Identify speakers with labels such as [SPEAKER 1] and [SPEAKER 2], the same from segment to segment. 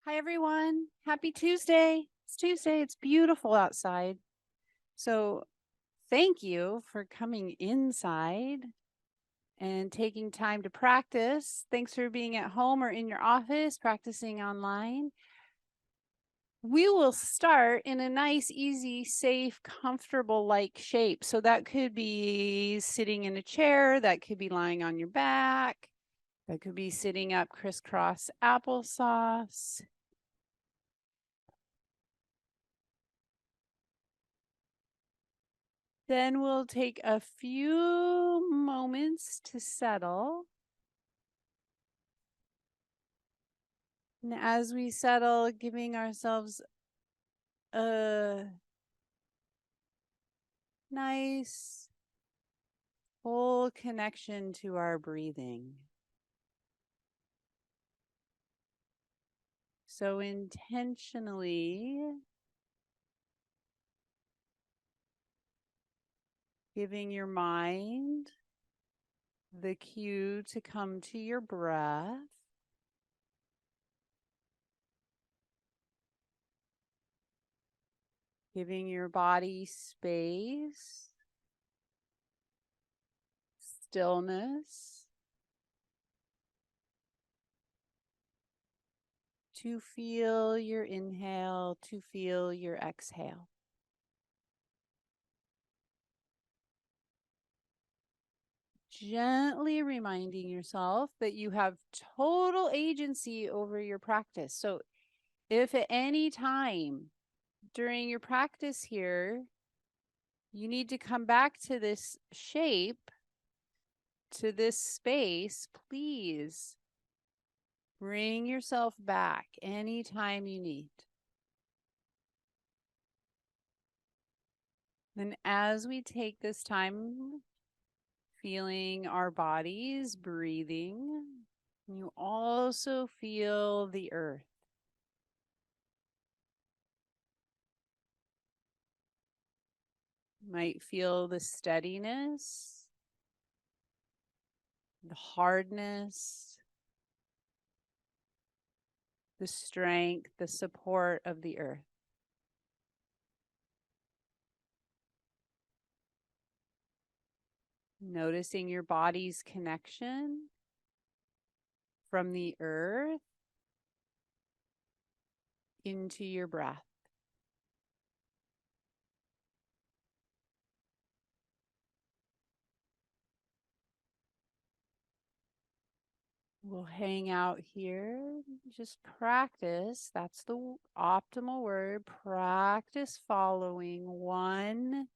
[SPEAKER 1] Hi, everyone. Happy Tuesday. It's Tuesday. It's beautiful outside. So thank you for coming inside and taking time to practice. Thanks for being at home or in your office, practicing online. We will start in a nice, easy, safe, comfortable like shape. So that could be sitting in a chair. That could be lying on your back. That could be sitting up crisscross applesauce. Then we'll take a few moments to settle. And as we settle, giving ourselves a nice full connection to our breathing. So intentionally giving your mind the cue to come to your breath. Giving your body space, stillness, to feel your inhale, to feel your exhale. Gently reminding yourself that you have total agency over your practice. So if at any time during your practice here, you need to come back to this shape, to this space, please bring yourself back anytime you need. And as we take this time, feeling our bodies, breathing, you also feel the earth. You might feel the steadiness, the hardness, the strength, the support of the earth. Noticing your body's connection from the earth into your breath. We'll hang out here, just practice. That's the optimal word. Practice following one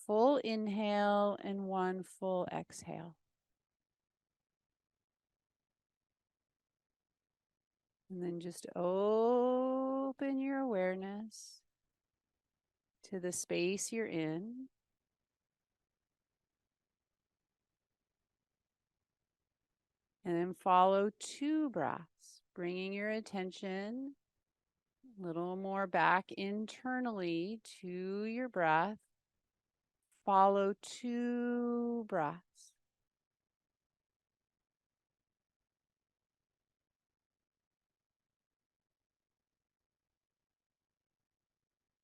[SPEAKER 1] full inhale and one full exhale. And then just open your awareness to the space you're in. And then follow 2 breaths, bringing your attention a little more back internally to your breath. Follow 2 breaths.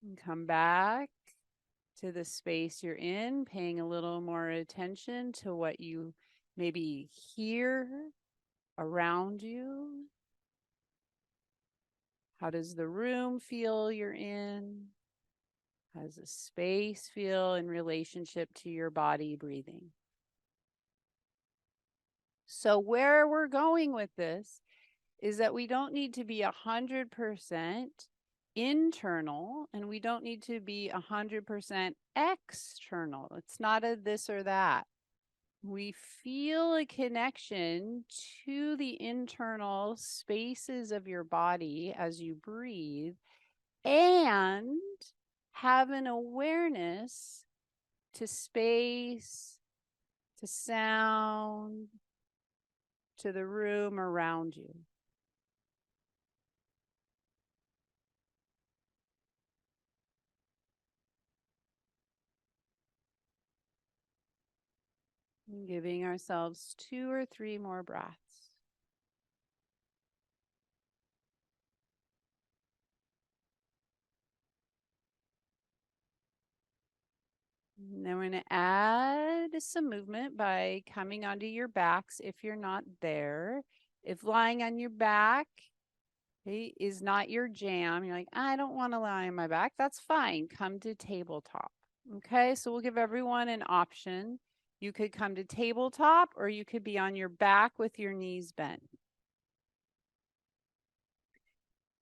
[SPEAKER 1] And come back to the space you're in, paying a little more attention to what you maybe hear around you. How does the room feel you're in? How does the space feel in relationship to your body breathing? So where we're going with this is that we don't need to be 100% internal and we don't need to be 100% external. It's not a this or that. We feel a connection to the internal spaces of your body as you breathe and have an awareness to space, to sound, to the room around you. And giving ourselves 2 or 3 more breaths. And then we're going to add some movement by coming onto your backs if you're not there. If lying on your back is not your jam, you're like, I don't want to lie on my back, that's fine. Come to tabletop. Okay, so we'll give everyone an option. You could come to tabletop or you could be on your back with your knees bent.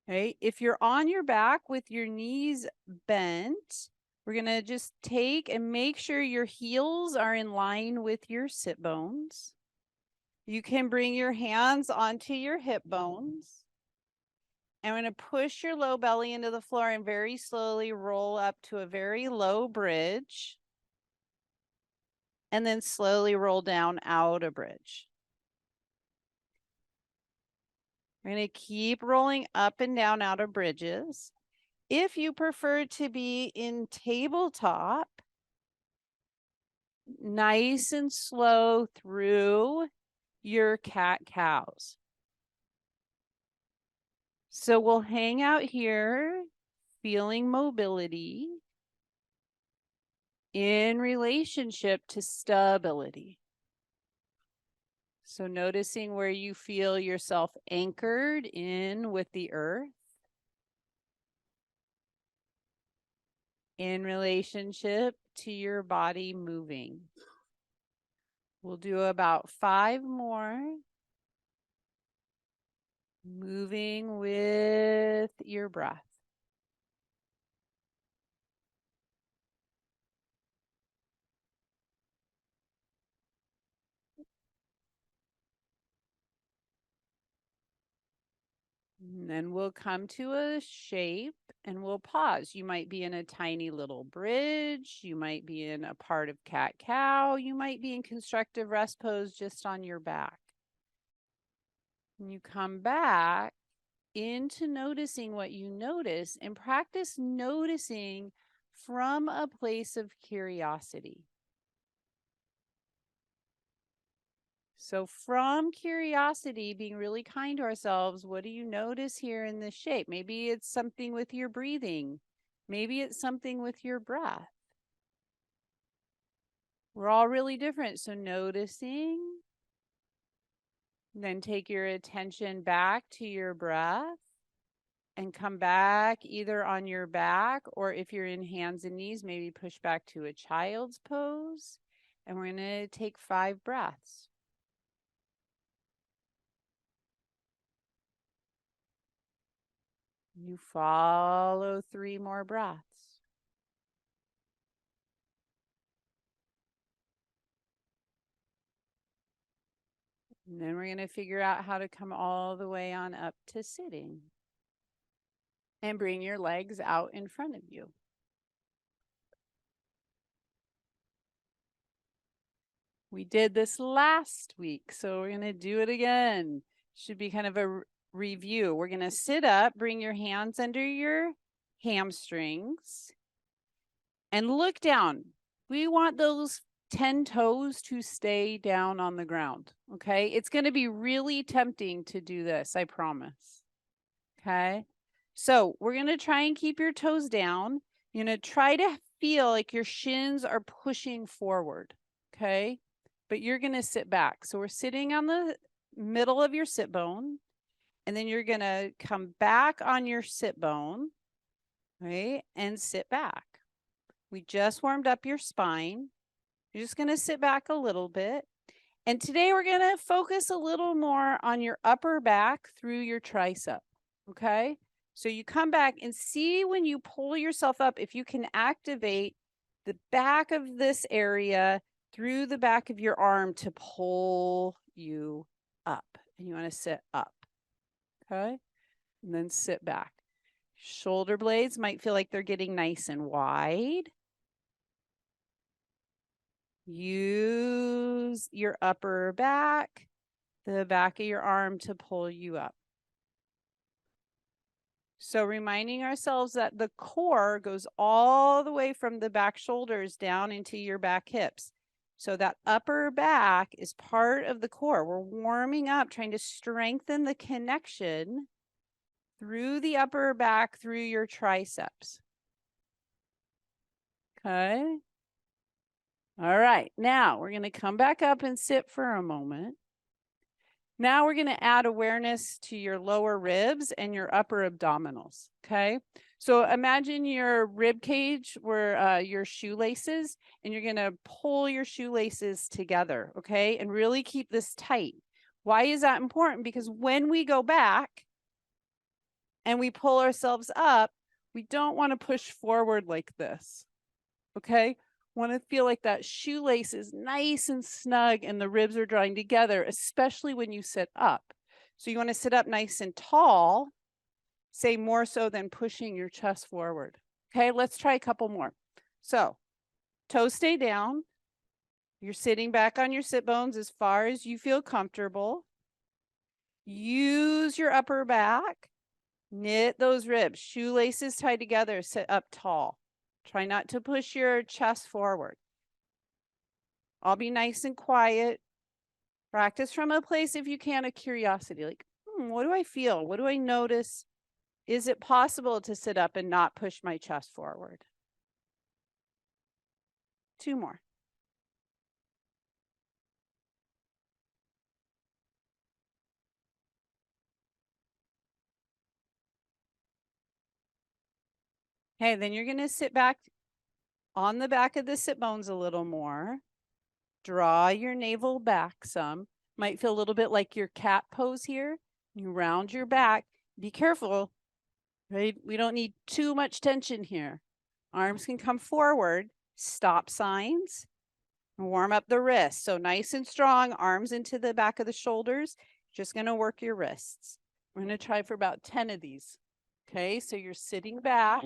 [SPEAKER 1] Okay, if you're on your back with your knees bent, we're going to just take and make sure your heels are in line with your sit bones. You can bring your hands onto your hip bones. And we're going to push your low belly into the floor and very slowly roll up to a very low bridge. And then slowly roll down out a bridge. We're going to keep rolling up and down out of bridges. If you prefer to be in tabletop, nice and slow through your cat-cows. So we'll hang out here, feeling mobility in relationship to stability. So noticing where you feel yourself anchored in with the earth, in relationship to your body moving. We'll do about 5 more. Moving with your breath. And then we'll come to a shape and we'll pause. You might be in a tiny little bridge. You might be in a part of cat-cow. You might be in constructive rest pose just on your back. And you come back into noticing what you notice and practice noticing from a place of curiosity. So from curiosity, being really kind to ourselves, what do you notice here in this shape? Maybe it's something with your breathing. Maybe it's something with your breath. We're all really different. So noticing, then take your attention back to your breath and come back either on your back or if you're in hands and knees, maybe push back to a child's pose. And we're going to take 5 breaths. You follow 3 more breaths. And then we're going to figure out how to come all the way on up to sitting. And bring your legs out in front of you. We did this last week, so we're going to do it again. Should be kind of a review. We're going to sit up, bring your hands under your hamstrings, and look down. We want those 10 toes to stay down on the ground, okay? It's going to be really tempting to do this, I promise, okay? So we're going to try and keep your toes down. You're going to try to feel like your shins are pushing forward, okay? But you're going to sit back. So we're sitting on the middle of your sit bone, and then you're going to come back on your sit bone, right? And sit back. We just warmed up your spine. You're just going to sit back a little bit. And today we're going to focus a little more on your upper back through your tricep, okay? So you come back and see when you pull yourself up, if you can activate the back of this area through the back of your arm to pull you up. And you want to sit up, okay? And then sit back. Shoulder blades might feel like they're getting nice and wide. Use your upper back, the back of your arm to pull you up. So reminding ourselves that the core goes all the way from the back shoulders down into your back hips. So that upper back is part of the core. We're warming up, trying to strengthen the connection through the upper back, through your triceps. Okay. All right, now we're going to come back up and sit for a moment. Now we're going to add awareness to your lower ribs and your upper abdominals, okay? So imagine your rib cage where your shoelaces, and you're going to pull your shoelaces together, okay? And really keep this tight. Why is that important? Because when we go back and we pull ourselves up, we don't want to push forward like this, okay? Want to feel like that shoelace is nice and snug and the ribs are drawing together, especially when you sit up. So you want to sit up nice and tall, say more so than pushing your chest forward. Okay, let's try a couple more. So toes stay down. You're sitting back on your sit bones as far as you feel comfortable. Use your upper back. Knit those ribs. Shoelaces tied together. Sit up tall. Try not to push your chest forward. I'll be nice and quiet. Practice from a place, if you can, of curiosity. Like, what do I feel? What do I notice? Is it possible to sit up and not push my chest forward? 2 more. Okay, then you're going to sit back on the back of the sit bones a little more. Draw your navel back some. Might feel a little bit like your cat pose here. You round your back. Be careful, right? We don't need too much tension here. Arms can come forward. Stop signs. Warm up the wrists. So nice and strong, arms into the back of the shoulders. Just going to work your wrists. We're going to try for about 10 of these. Okay, so you're sitting back.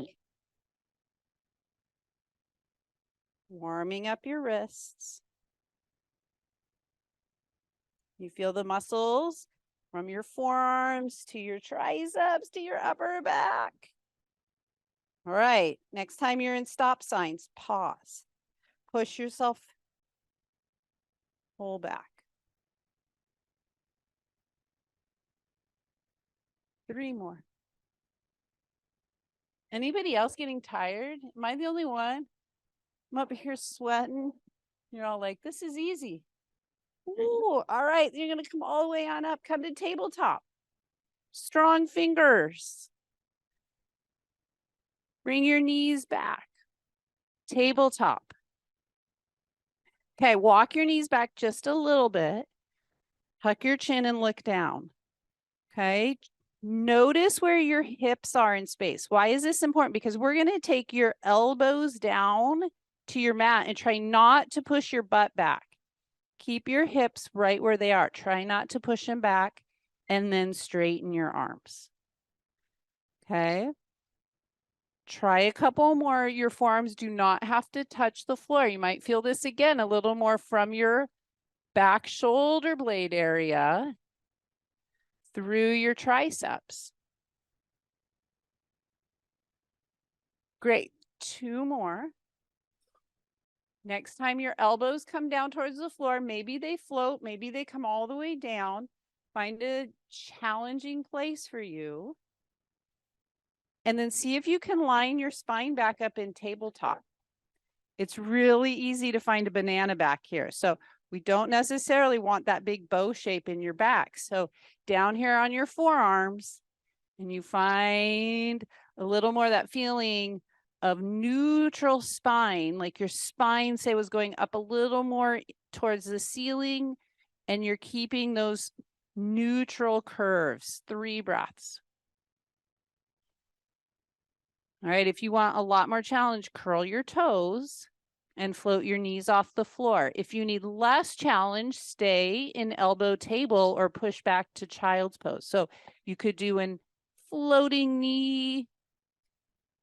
[SPEAKER 1] Warming up your wrists. You feel the muscles from your forearms to your triceps to your upper back. All right, next time you're in stop signs, pause. Push yourself, pull back. 3 more. Anybody else getting tired? Am I the only one? I'm up here sweating. You're all like, this is easy. Ooh, all right, you're going to come all the way on up. Come to tabletop. Strong fingers. Bring your knees back. Tabletop. Okay, walk your knees back just a little bit. Tuck your chin and look down. Okay, notice where your hips are in space. Why is this important? Because we're going to take your elbows down to your mat and try not to push your butt back. Keep your hips right where they are. Try not to push them back, and then straighten your arms. Okay. Try a couple more. Your forearms do not have to touch the floor. You might feel this again a little more from your back shoulder blade area through your triceps. Great. 2 more. Next time your elbows come down towards the floor, maybe they float, maybe they come all the way down. Find a challenging place for you. And then see if you can line your spine back up in tabletop. It's really easy to find a banana back here. So we don't necessarily want that big bow shape in your back. So down here on your forearms, and you find a little more of that feeling of neutral spine, like your spine, say, was going up a little more towards the ceiling, and you're keeping those neutral curves. 3 breaths. All right, if you want a lot more challenge, curl your toes and float your knees off the floor. If you need less challenge, stay in elbow table or push back to child's pose. So you could do an floating knee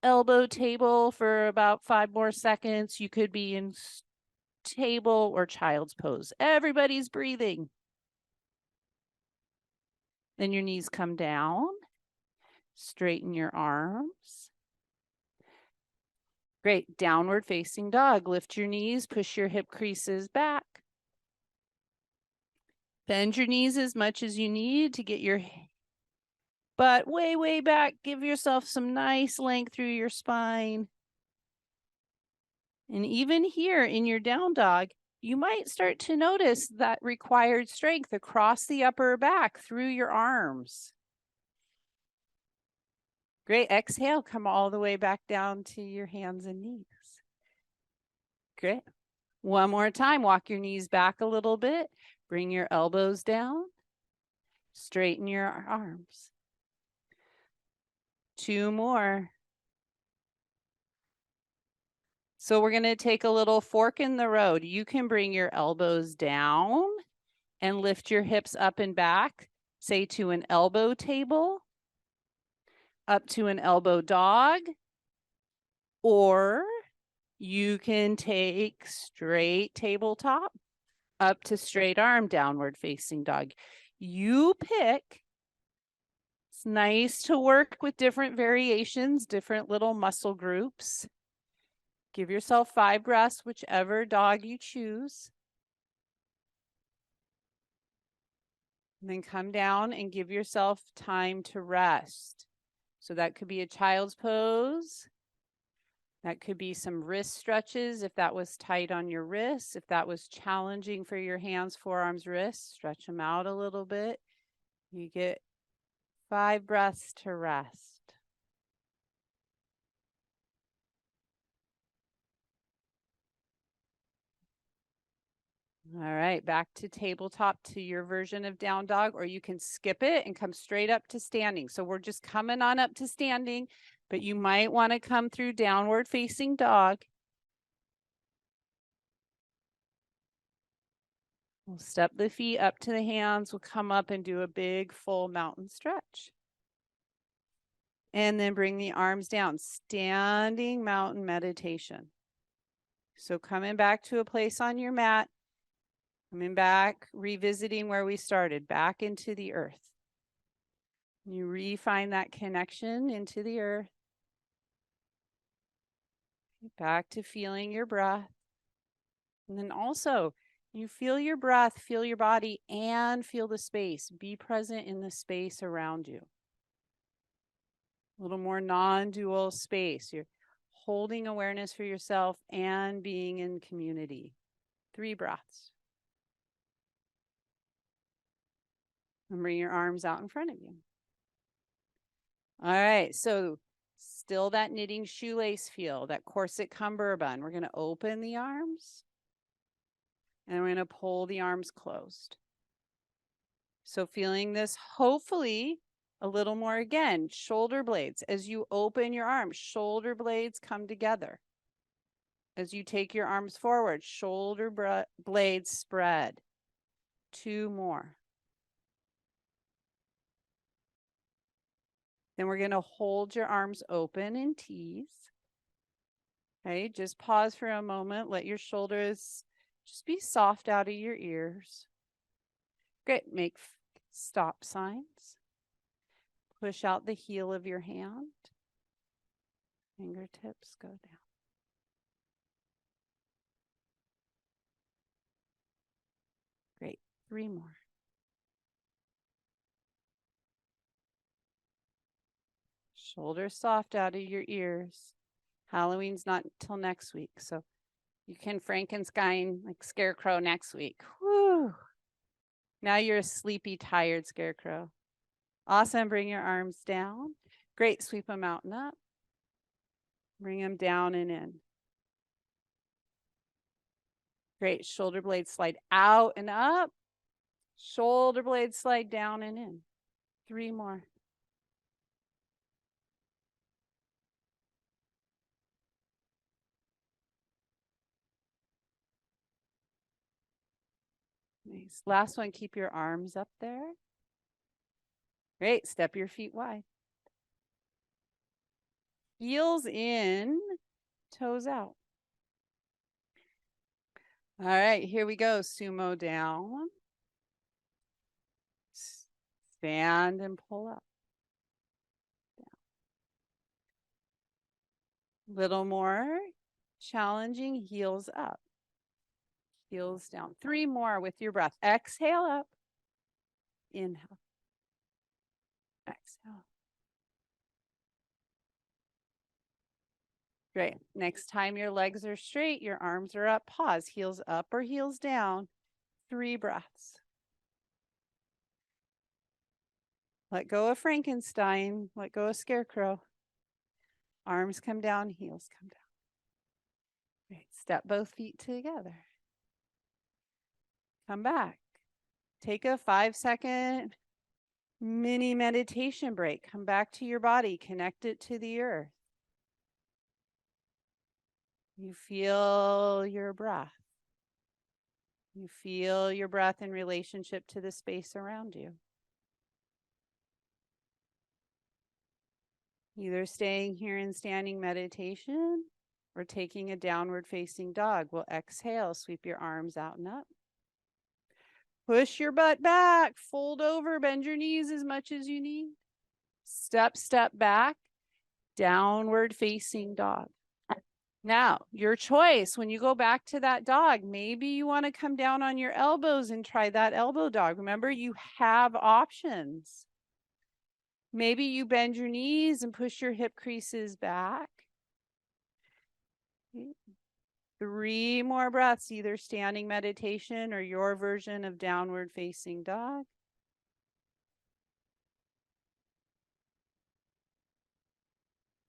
[SPEAKER 1] elbow table for about 5 more seconds. You could be in table or child's pose. Everybody's breathing. Then your knees come down. Straighten your arms. Great. Downward facing dog. Lift your knees, push your hip creases back. Bend your knees as much as you need to get your butt way, way back. Give yourself some nice length through your spine. And even here in your down dog, you might start to notice that required strength across the upper back through your arms. Great. Exhale, come all the way back down to your hands and knees. Great. One more time, walk your knees back a little bit. Bring your elbows down. Straighten your arms. 2 more. So we're going to take a little fork in the road. You can bring your elbows down and lift your hips up and back, say to an elbow table, up to an elbow dog, or you can take straight tabletop up to straight arm downward facing dog. You pick. It's nice to work with different variations, different little muscle groups. Give yourself 5 breaths, whichever dog you choose. And then come down and give yourself time to rest. So that could be a child's pose. That could be some wrist stretches if that was tight on your wrists. If that was challenging for your hands, forearms, wrists, stretch them out a little bit. You get 5 breaths to rest. All right, back to tabletop to your version of down dog, or you can skip it and come straight up to standing. So we're just coming on up to standing, but you might want to come through downward facing dog. We'll step the feet up to the hands. We'll come up and do a big full mountain stretch. And then bring the arms down, standing mountain meditation. So coming back to a place on your mat, coming back, revisiting where we started, back into the earth. You refine that connection into the earth. Back to feeling your breath. And then also, you feel your breath, feel your body, and feel the space. Be present in the space around you. A little more non-dual space. You're holding awareness for yourself and being in community. 3 breaths. And bring your arms out in front of you. All right, so still that knitting shoelace feel, that corset cummerbund. We're going to open the arms and we're going to pull the arms closed. So feeling this, hopefully a little more again, shoulder blades. As you open your arms, shoulder blades come together. As you take your arms forward, shoulder blades spread. 2 more. Then we're going to hold your arms open in T's. Okay, just pause for a moment. Let your shoulders just be soft out of your ears. Great. Make stop signs. Push out the heel of your hand. Fingertips go down. Great. 3 more. Shoulders soft out of your ears. Halloween's not until next week, so you can Frankenstein like scarecrow next week. Whew. Now you're a sleepy, tired scarecrow. Awesome. Bring your arms down. Great. Sweep them out and up. Bring them down and in. Great. Shoulder blades slide out and up. Shoulder blades slide down and in. 3 more. Nice. Last one, keep your arms up there. Great. Step your feet wide. Heels in, toes out. All right, here we go. Sumo down. Stand and pull up. Down. Little more challenging, heels up. Heels down. 3 more with your breath. Exhale up. Inhale. Exhale. Great. Next time your legs are straight, your arms are up, pause, heels up or heels down. 3 breaths. Let go of Frankenstein, let go of Scarecrow. Arms come down, heels come down. Great. Step both feet together. Come back. Take a 5-second mini meditation break. Come back to your body, connect it to the earth. You feel your breath. You feel your breath in relationship to the space around you. Either staying here in standing meditation or taking a downward facing dog. We'll exhale, sweep your arms out and up. Push your butt back, fold over, bend your knees as much as you need. Step back, downward facing dog. Now, your choice, when you go back to that dog, maybe you want to come down on your elbows and try that elbow dog. Remember, you have options. Maybe you bend your knees and push your hip creases back. 3 more breaths, either standing meditation or your version of downward facing dog.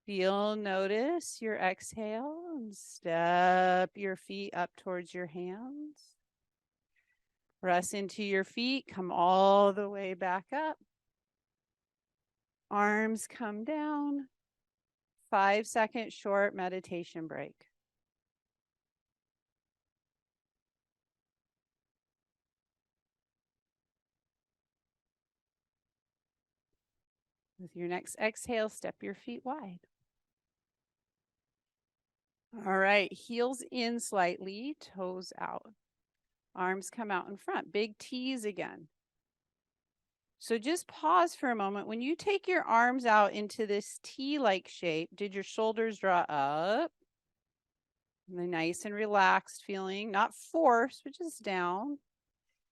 [SPEAKER 1] Feel, notice your exhale and step your feet up towards your hands. Press into your feet, come all the way back up. Arms come down. 5-second short meditation break. With your next exhale, step your feet wide. All right, heels in slightly, toes out. Arms come out in front, big T's again. So just pause for a moment. When you take your arms out into this T-like shape, did your shoulders draw up? And the nice and relaxed feeling, not forced, but just down.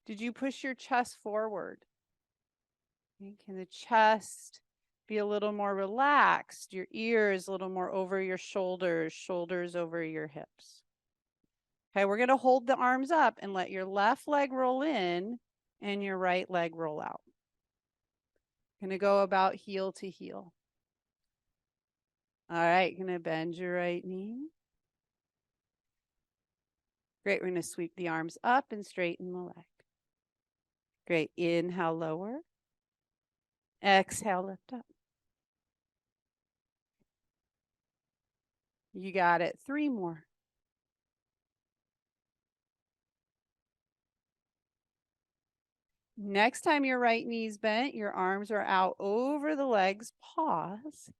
[SPEAKER 1] Did you push your chest forward? Okay, can the chest be a little more relaxed? Your ears a little more over your shoulders, shoulders over your hips. Okay, we're going to hold the arms up and let your left leg roll in and your right leg roll out. Going to go about heel to heel. All right, going to bend your right knee. Great, we're going to sweep the arms up and straighten the leg. Great, inhale, lower. Exhale, lift up. You got it. 3 more. Next time your right knee's bent, your arms are out over the legs. Pause.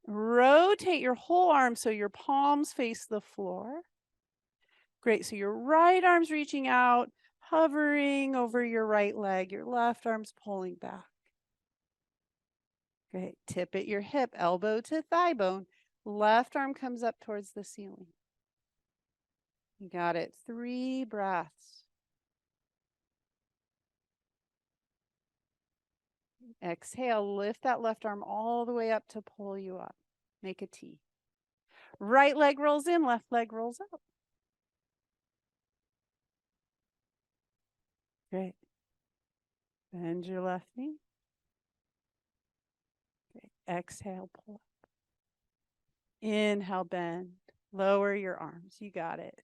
[SPEAKER 1] Rotate your whole arm so your palms face the floor. Great. So your right arm's reaching out, hovering over your right leg. Your left arm's pulling back. Great. Tip at your hip, elbow to thigh bone. Left arm comes up towards the ceiling. You got it. 3 breaths. Exhale, lift that left arm all the way up to pull you up. Make a T. Right leg rolls in, left leg rolls up. Great. Bend your left knee. Great. Exhale, pull up. Inhale, bend. Lower your arms. You got it.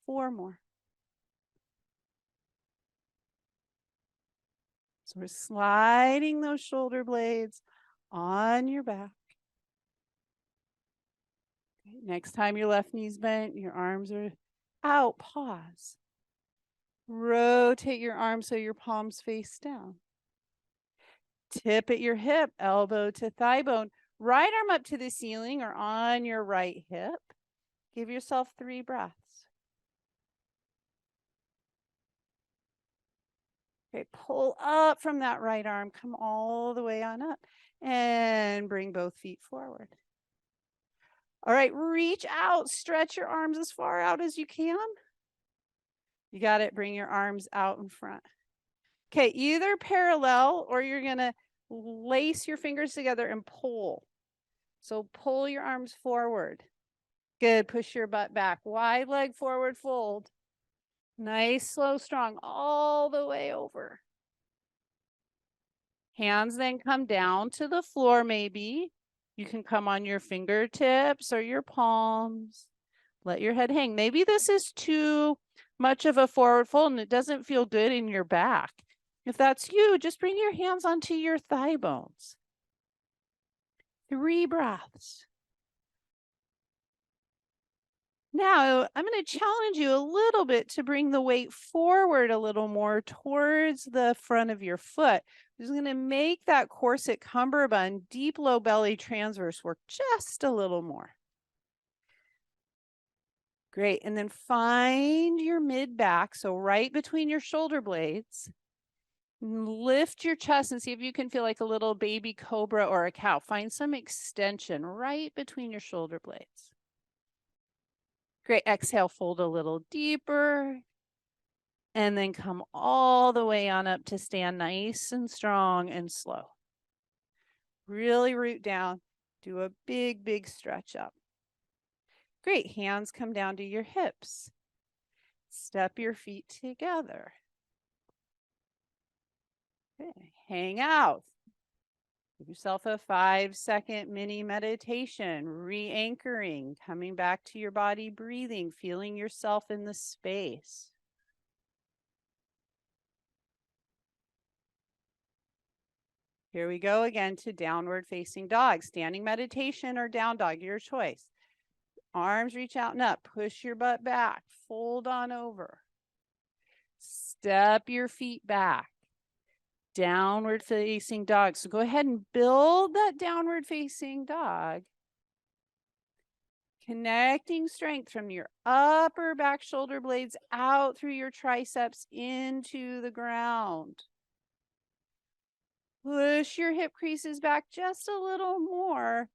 [SPEAKER 1] 4 more. So we're sliding those shoulder blades on your back. Okay. Next time your left knee's bent, your arms are out. Pause. Rotate your arms so your palms face down. Tip at your hip, elbow to thigh bone. Right arm up to the ceiling or on your right hip. Give yourself 3 breaths. Okay, pull up from that right arm. Come all the way on up and bring both feet forward. All right, reach out. Stretch your arms as far out as you can. You got it. Bring your arms out in front. Okay, either parallel or you're going to lace your fingers together and pull. So pull your arms forward. Good. Push your butt back. Wide leg forward fold. Nice, slow, strong, all the way over. Hands then come down to the floor maybe. You can come on your fingertips or your palms. Let your head hang. Maybe this is too much of a forward fold and it doesn't feel good in your back. If that's you, just bring your hands onto your thigh bones. 3 breaths. Now, I'm going to challenge you a little bit to bring the weight forward a little more towards the front of your foot. I'm just going to make that corset cummerbund, deep low belly transverse work just a little more. Great. And then find your mid back, so right between your shoulder blades. Lift your chest and see if you can feel like a little baby cobra or a cow. Find some extension right between your shoulder blades. Great. Exhale, fold a little deeper. And then come all the way on up to stand nice and strong and slow. Really root down. Do a big, big stretch up. Great. Hands come down to your hips. Step your feet together. Okay. Hang out. Give yourself a 5-second mini meditation, re-anchoring, coming back to your body, breathing, feeling yourself in the space. Here we go again to downward facing dog, standing meditation or down dog, your choice. Arms reach out and up, push your butt back, fold on over. Step your feet back. Downward facing dog. So go ahead and build that downward facing dog. Connecting strength from your upper back shoulder blades out through your triceps into the ground. Push your hip creases back just a little more.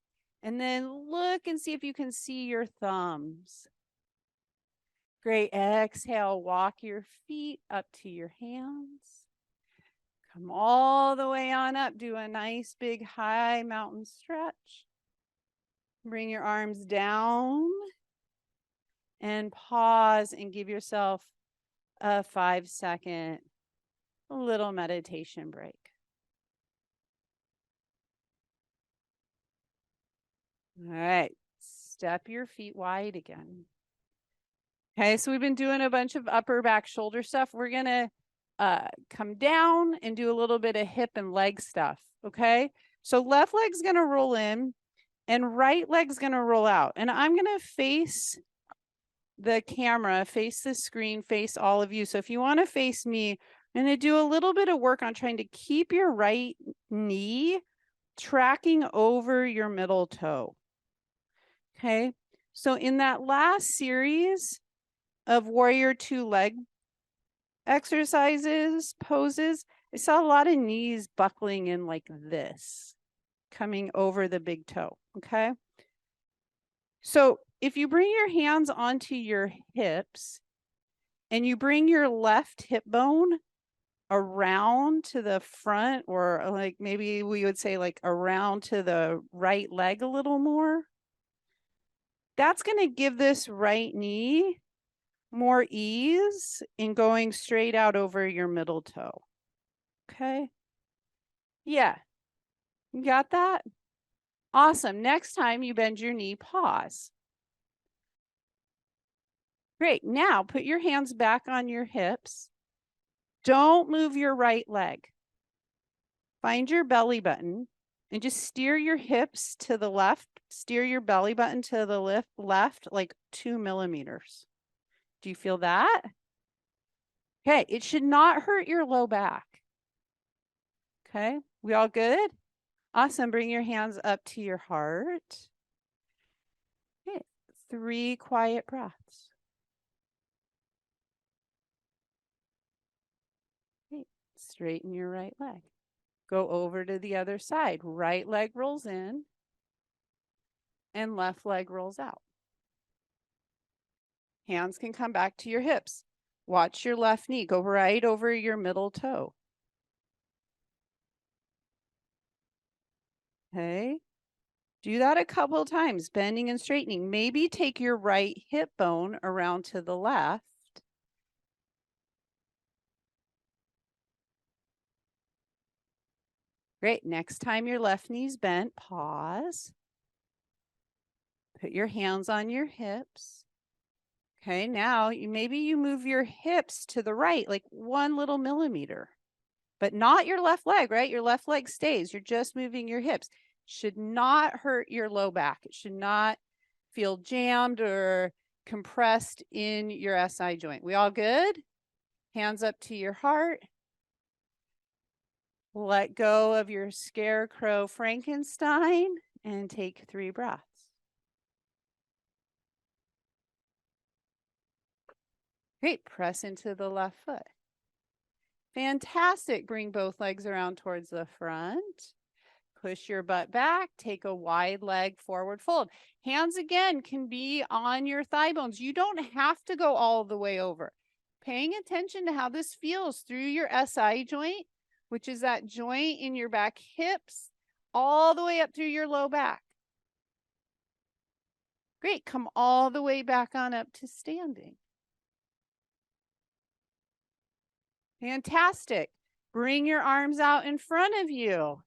[SPEAKER 1] And then look and see if you can see your thumbs. Great. Exhale, walk your feet up to your hands. Come all the way on up. Do a nice big high mountain stretch. Bring your arms down and pause and give yourself a 5-second little meditation break. All right, step your feet wide again. Okay, so we've been doing a bunch of upper back shoulder stuff. We're gonna come down and do a little bit of hip and leg stuff, okay? So left leg's gonna roll in and right leg's gonna roll out. And I'm gonna face the camera, face the screen, face all of you. So if you wanna face me, I'm gonna do a little bit of work on trying to keep your right knee tracking over your middle toe, okay? So in that last series of warrior 2 leg exercises, poses, I saw a lot of knees buckling in like this, coming over the big toe, okay? So if you bring your hands onto your hips and you bring your left hip bone around to the front, or like maybe we would say like around to the right leg a little more, that's going to give this right knee more ease in going straight out over your middle toe. Okay. Yeah. You got that? Awesome. Next time you bend your knee, pause. Great. Now put your hands back on your hips. Don't move your right leg. Find your belly button and just steer your hips to the left. Steer your belly button to the left like 2 millimeters. Do you feel that? Okay, it should not hurt your low back. Okay, we all good? Awesome, bring your hands up to your heart. Okay, 3 quiet breaths. Okay, straighten your right leg. Go over to the other side. Right leg rolls in and left leg rolls out. Hands can come back to your hips. Watch your left knee go right over your middle toe. Okay. Do that a couple of times, bending and straightening. Maybe take your right hip bone around to the left. Great. Next time your left knee's bent, pause. Put your hands on your hips. Okay, now maybe you move your hips to the right, like 1 little millimeter, but not your left leg, right? Your left leg stays. You're just moving your hips. Should not hurt your low back. It should not feel jammed or compressed in your SI joint. We all good? Hands up to your heart. Let go of your scarecrow Frankenstein and take 3 breaths. Great, press into the left foot. Fantastic, bring both legs around towards the front. Push your butt back, take a wide leg forward fold. Hands again can be on your thigh bones. You don't have to go all the way over. Paying attention to how this feels through your SI joint, which is that joint in your back hips, all the way up through your low back. Great, come all the way back on up to standing. Fantastic. Bring your arms out in front of you.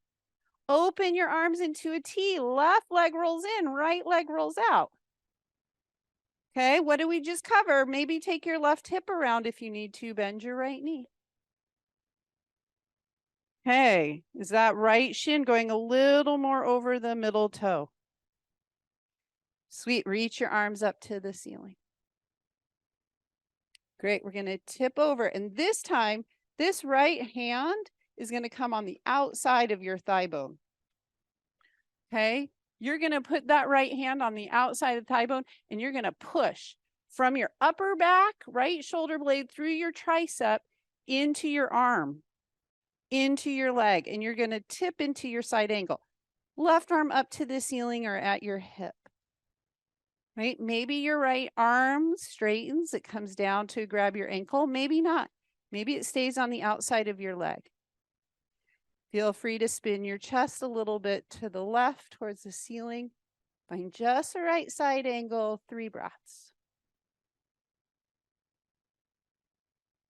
[SPEAKER 1] Open your arms into a T. Left leg rolls in, right leg rolls out. Okay, what did we just cover? Maybe take your left hip around if you need to. Bend your right knee. Okay, is that right shin going a little more over the middle toe? Sweet, reach your arms up to the ceiling. Great, we're gonna tip over. And this time, this right hand is gonna come on the outside of your thigh bone. Okay, you're gonna put that right hand on the outside of the thigh bone and you're gonna push from your upper back, right shoulder blade through your tricep into your arm, into your leg, and you're gonna tip into your side angle. Left arm up to the ceiling or at your hip. Right? Maybe your right arm straightens, it comes down to grab your ankle, maybe not. Maybe it stays on the outside of your leg. Feel free to spin your chest a little bit to the left towards the ceiling. Find just the right side angle, 3 breaths.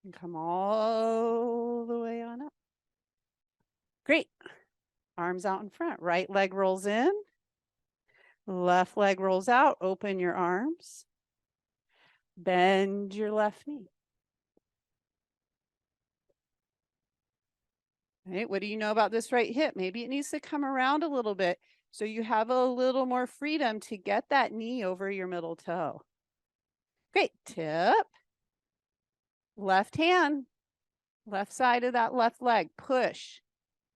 [SPEAKER 1] And come all the way on up. Great. Arms out in front. Right leg rolls in. Left leg rolls out. Open your arms. Bend your left knee. Right, what do you know about this right hip? Maybe it needs to come around a little bit so you have a little more freedom to get that knee over your middle toe. Great, tip. Left hand, left side of that left leg, push.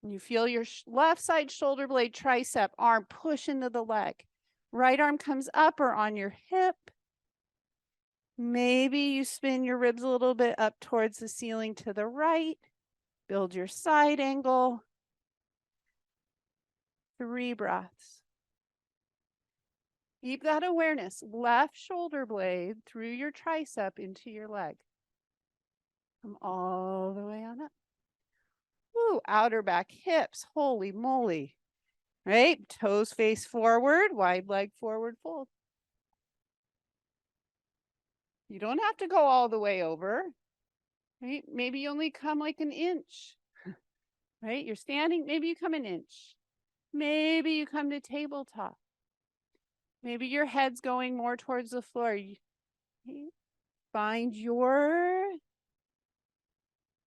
[SPEAKER 1] You feel your left side shoulder blade, tricep, arm push into the leg. Right arm comes up or on your hip. Maybe you spin your ribs a little bit up towards the ceiling to the right. Build your side angle. 3 breaths. Keep that awareness. Left shoulder blade through your tricep into your leg. Come all the way on up. Woo, outer back hips. Holy moly. Right? Toes face forward, wide leg forward fold. You don't have to go all the way over. Right? Maybe you only come like an inch. Right? You're standing, maybe you come an inch. Maybe you come to tabletop. Maybe your head's going more towards the floor. Find your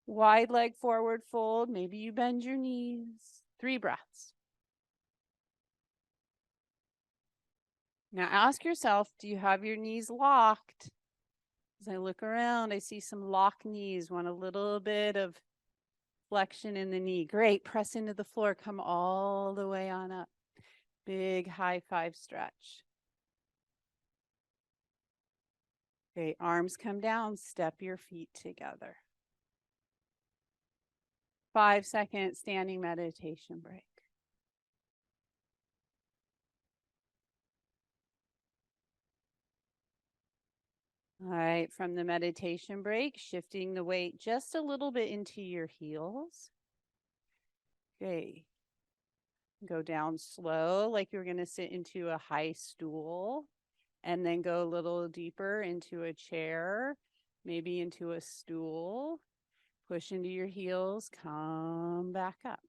[SPEAKER 1] wide leg forward fold. Maybe you bend your knees. 3 breaths. Now ask yourself, do you have your knees locked? As I look around, I see some locked knees. Want a little bit of flexion in the knee. Great. Press into the floor. Come all the way on up. Big high 5 stretch. Okay, arms come down. Step your feet together. 5-second standing meditation break. All right, from the meditation break, shifting the weight just a little bit into your heels. Okay. Go down slow, like you're going to sit into a high stool, and then go a little deeper into a chair, maybe into a stool. Push into your heels, come back up.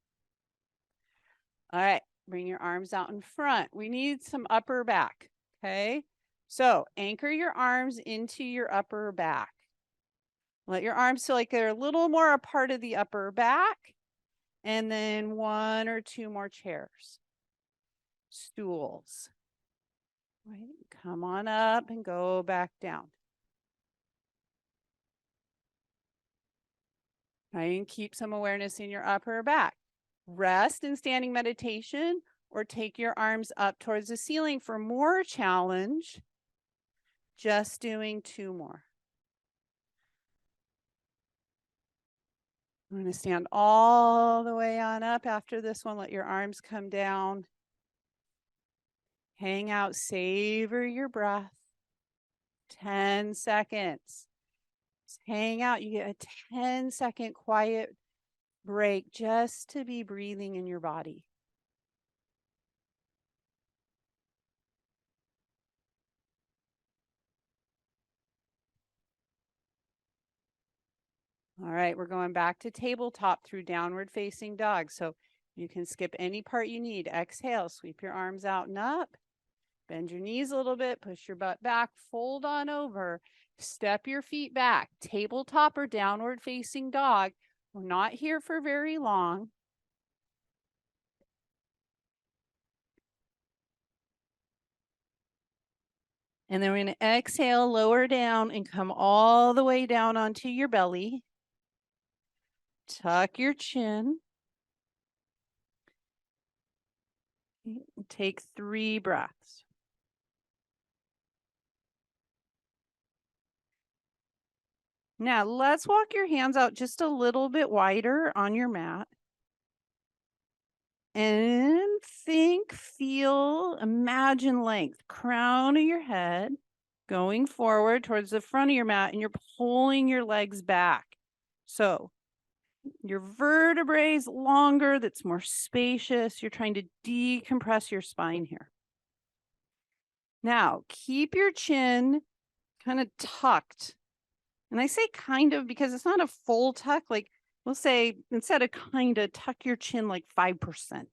[SPEAKER 1] All right, bring your arms out in front. We need some upper back, okay? So anchor your arms into your upper back. Let your arms feel like they're a little more a part of the upper back. And then 1 or 2 more chairs. Stools. Right, come on up and go back down. Right, and keep some awareness in your upper back. Rest in standing meditation or take your arms up towards the ceiling for more challenge. Just doing 2 more. I'm going to stand all the way on up after this one. Let your arms come down. Hang out, savor your breath. 10 seconds. Just hang out. You get a 10-second quiet break just to be breathing in your body. All right, we're going back to tabletop through downward facing dog. So you can skip any part you need. Exhale, sweep your arms out and up. Bend your knees a little bit, push your butt back, fold on over, step your feet back. Tabletop or downward facing dog. We're not here for very long. And then we're going to exhale, lower down, and come all the way down onto your belly. Tuck your chin. Take 3 breaths. Now, let's walk your hands out just a little bit wider on your mat. And think, feel, imagine length, crown of your head, going forward towards the front of your mat, and you're pulling your legs back. So your vertebrae is longer, that's more spacious. You're trying to decompress your spine here. Now, keep your chin kind of tucked. And I say kind of because it's not a full tuck. Like we'll say instead of kind of, tuck your chin like 5%.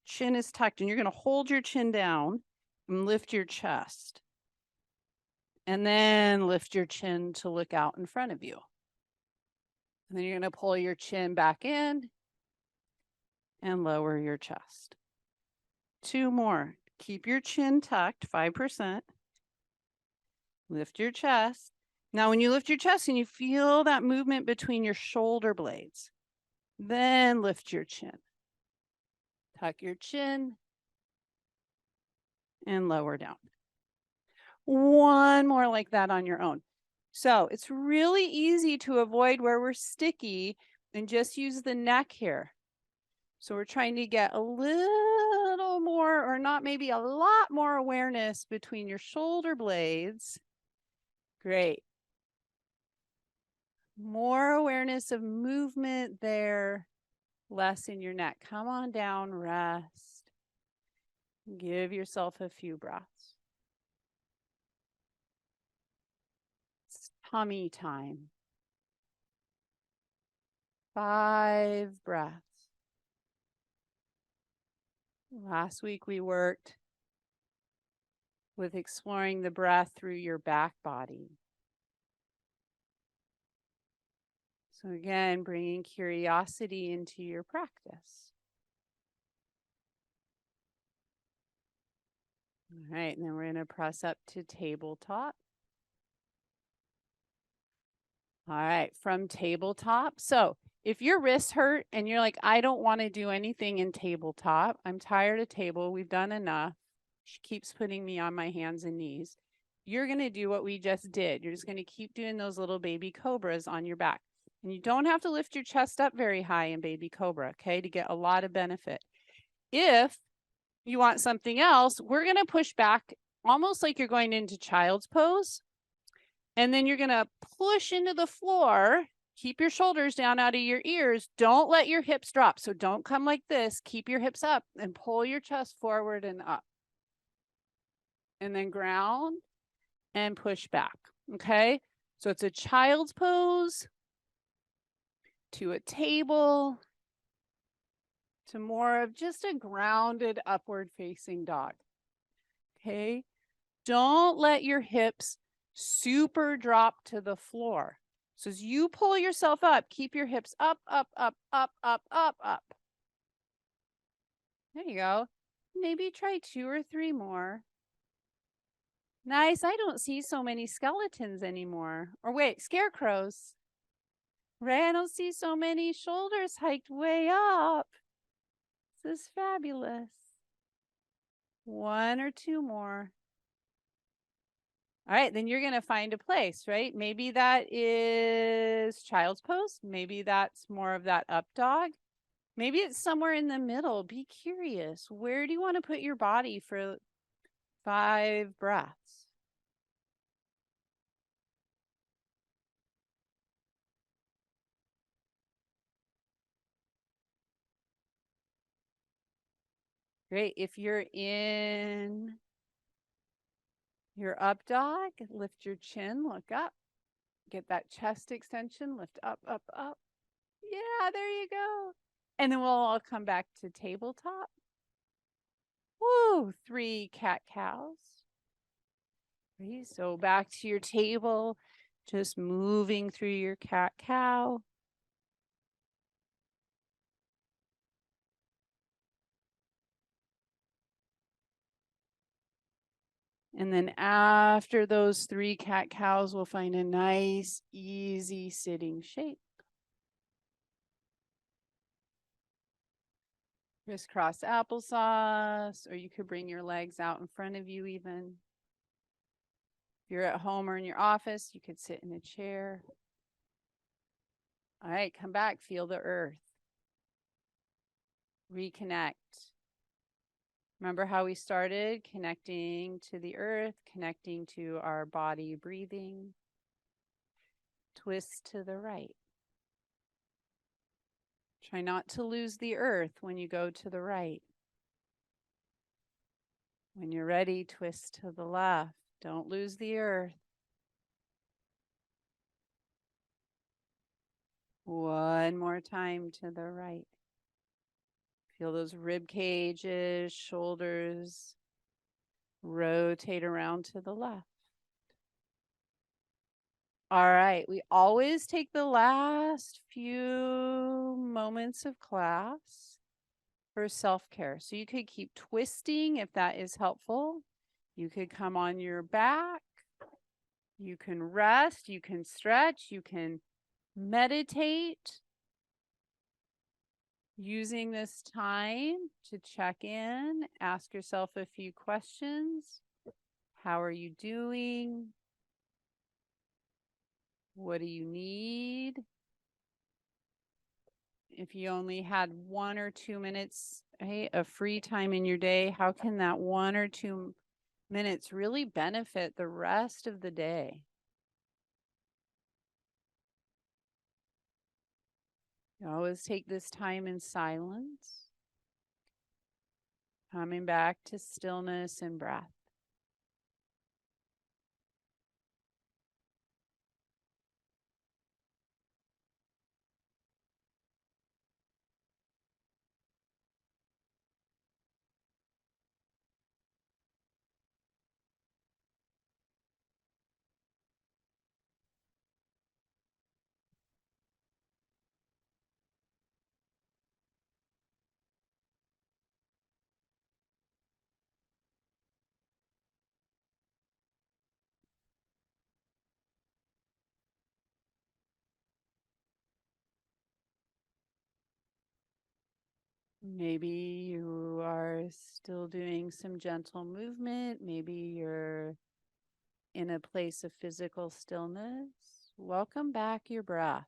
[SPEAKER 1] Chin is tucked, and you're going to hold your chin down and lift your chest. And then lift your chin to look out in front of you. And then you're going to pull your chin back in and lower your chest. 2 more. Keep your chin tucked, 5%. Lift your chest. Now, when you lift your chest and you feel that movement between your shoulder blades, then lift your chin. Tuck your chin and lower down. 1 more like that on your own. So it's really easy to avoid where we're sticky and just use the neck here. So we're trying to get a little more, or not maybe a lot more awareness between your shoulder blades. Great. More awareness of movement there, less in your neck. Come on down, rest. Give yourself a few breaths. It's tummy time. 5 breaths. Last week we worked with exploring the breath through your back body. So again, bringing curiosity into your practice. All right, and then we're going to press up to tabletop. All right, from tabletop. So if your wrists hurt and you're like, I don't want to do anything in tabletop, I'm tired of table, we've done enough, she keeps putting me on my hands and knees, you're going to do what we just did. You're just going to keep doing those little baby cobras on your back. And you don't have to lift your chest up very high in baby cobra, okay, to get a lot of benefit. If you want something else, we're going to push back almost like you're going into child's pose. And then you're going to push into the floor Keep your shoulders down out of your ears. Don't let your hips drop. So don't come like this. Keep your hips up and pull your chest forward and up. And then ground and push back. Okay. So it's a child's pose to a table to more of just a grounded upward facing dog. Okay. Don't let your hips super drop to the floor. So as you pull yourself up, keep your hips up, up, up, up, up, up, up. There you go. Maybe try 2 or 3 more. Nice. I don't see so many skeletons anymore. Or wait, scarecrows. Right? I don't see so many shoulders hiked way up. This is fabulous. 1 or 2 more. All right, then you're going to find a place, right? Maybe that is child's pose. Maybe that's more of that up dog. Maybe it's somewhere in the middle. Be curious. Where do you want to put your body for 5 breaths? Great. If you're in your up dog, lift your chin, look up. Get that chest extension, lift up, up, up. Yeah, there you go. And then we'll all come back to tabletop. Woo, 3 cat-cows. So back to your table, just moving through your cat-cow. And then after those 3 cat-cows, we'll find a nice, easy sitting shape. Crisscross applesauce, or you could bring your legs out in front of you even. If you're at home or in your office, you could sit in a chair. All right, come back, feel the earth. Reconnect. Remember how we started? Connecting to the earth, connecting to our body breathing. Twist to the right. Try not to lose the earth when you go to the right. When you're ready, twist to the left. Don't lose the earth. One more time to the right. Feel those rib cages, shoulders. Rotate around to the left. All right, we always take the last few moments of class for self-care. So you could keep twisting if that is helpful. You could come on your back. You can rest, you can stretch, you can meditate. Using this time to check in, ask yourself a few questions. How are you doing? What do you need? If you only had 1 or 2 minutes, hey, of free time in your day, how can that 1 or 2 minutes really benefit the rest of the day? You always take this time in silence, coming back to stillness and breath. Maybe you are still doing some gentle movement. Maybe you're in a place of physical stillness. Welcome back your breath.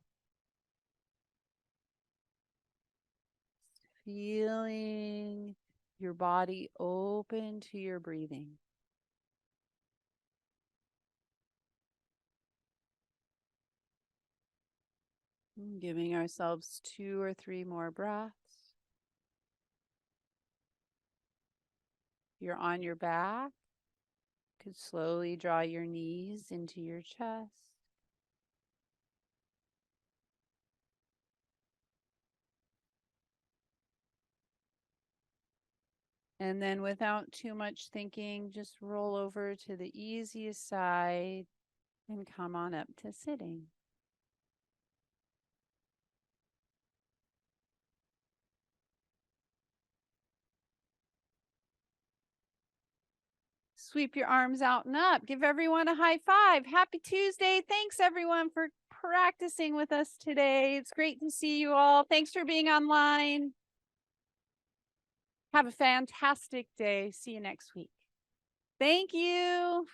[SPEAKER 1] Feeling your body open to your breathing. Giving ourselves 2 or 3 more breaths. You're on your back. Could slowly draw your knees into your chest. And then without too much thinking, just roll over to the easiest side and come on up to sitting. Sweep your arms out and up. Give everyone a high five. Happy Tuesday. Thanks everyone for practicing with us today. It's great to see you all. Thanks for being online. Have a fantastic day. See you next week. Thank you.